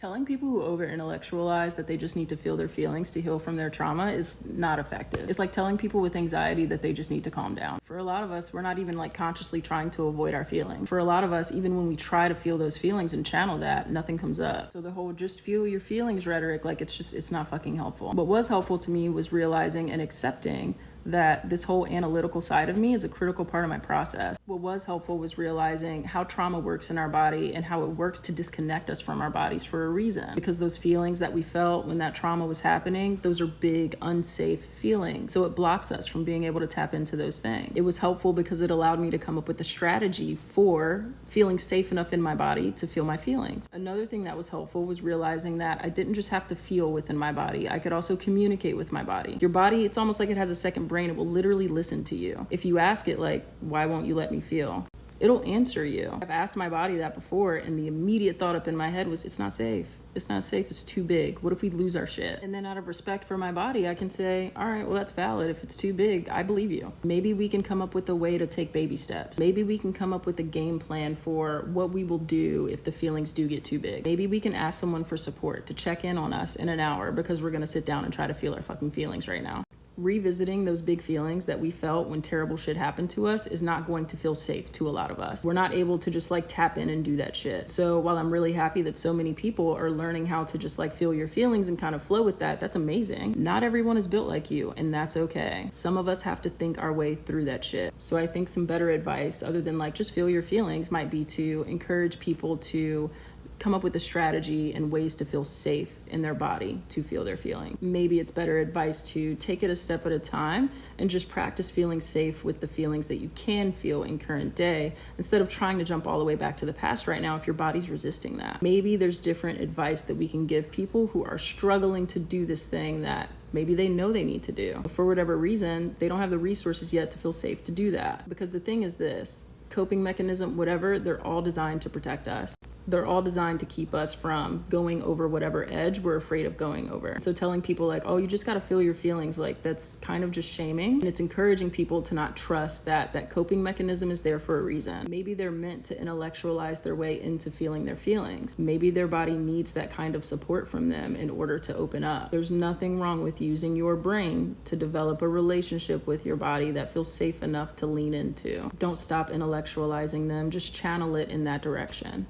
Telling people who over-intellectualize that they just need to feel their feelings to heal from their trauma is not effective. It's like telling people with anxiety that they just need to calm down. For a lot of us, we're not even like consciously trying to avoid our feelings. For a lot of us, even when we try to feel those feelings and channel that, nothing comes up. So the whole just feel your feelings rhetoric, like it's not fucking helpful. What was helpful to me was realizing and accepting that this whole analytical side of me is a critical part of my process. What was helpful was realizing how trauma works in our body and how it works to disconnect us from our bodies for a reason. Because those feelings that we felt when that trauma was happening, those are big, unsafe feelings. So it blocks us from being able to tap into those things. It was helpful because it allowed me to come up with a strategy for feeling safe enough in my body to feel my feelings. Another thing that was helpful was realizing that I didn't just have to feel within my body. I could also communicate with my body. Your body, it's almost like it has a second brain. It will literally listen to you. If you ask it like, why won't you let me feel? It'll answer you. I've asked my body that before, and the immediate thought up in my head was, it's not safe. It's not safe. It's too big. What if we lose our shit? And then out of respect for my body, I can say, all right, well, that's valid. If it's too big, I believe you. Maybe we can come up with a way to take baby steps. Maybe we can come up with a game plan for what we will do if the feelings do get too big. Maybe we can ask someone for support to check in on us in an hour because we're going to sit down and try to feel our fucking feelings right now. Revisiting those big feelings that we felt when terrible shit happened to us is not going to feel safe to a lot of us. We're not able to just like tap in and do that shit. So while I'm really happy that so many people are learning how to just like feel your feelings and kind of flow with that, that's amazing. Not everyone is built like you, and that's okay. Some of us have to think our way through that shit. So I think some better advice other than like just feel your feelings might be to encourage people to come up with a strategy and ways to feel safe in their body to feel their feeling. Maybe it's better advice to take it a step at a time and just practice feeling safe with the feelings that you can feel in current day instead of trying to jump all the way back to the past right now if your body's resisting that. Maybe there's different advice that we can give people who are struggling to do this thing that maybe they know they need to do. For whatever reason, they don't have the resources yet to feel safe to do that. Because the thing is this, coping mechanism, whatever, they're all designed to protect us. They're all designed to keep us from going over whatever edge we're afraid of going over. So telling people like, oh, you just got to feel your feelings, like that's kind of just shaming. And it's encouraging people to not trust that that coping mechanism is there for a reason. Maybe they're meant to intellectualize their way into feeling their feelings. Maybe their body needs that kind of support from them in order to open up. There's nothing wrong with using your brain to develop a relationship with your body that feels safe enough to lean into. Don't stop intellectualizing them, just channel it in that direction.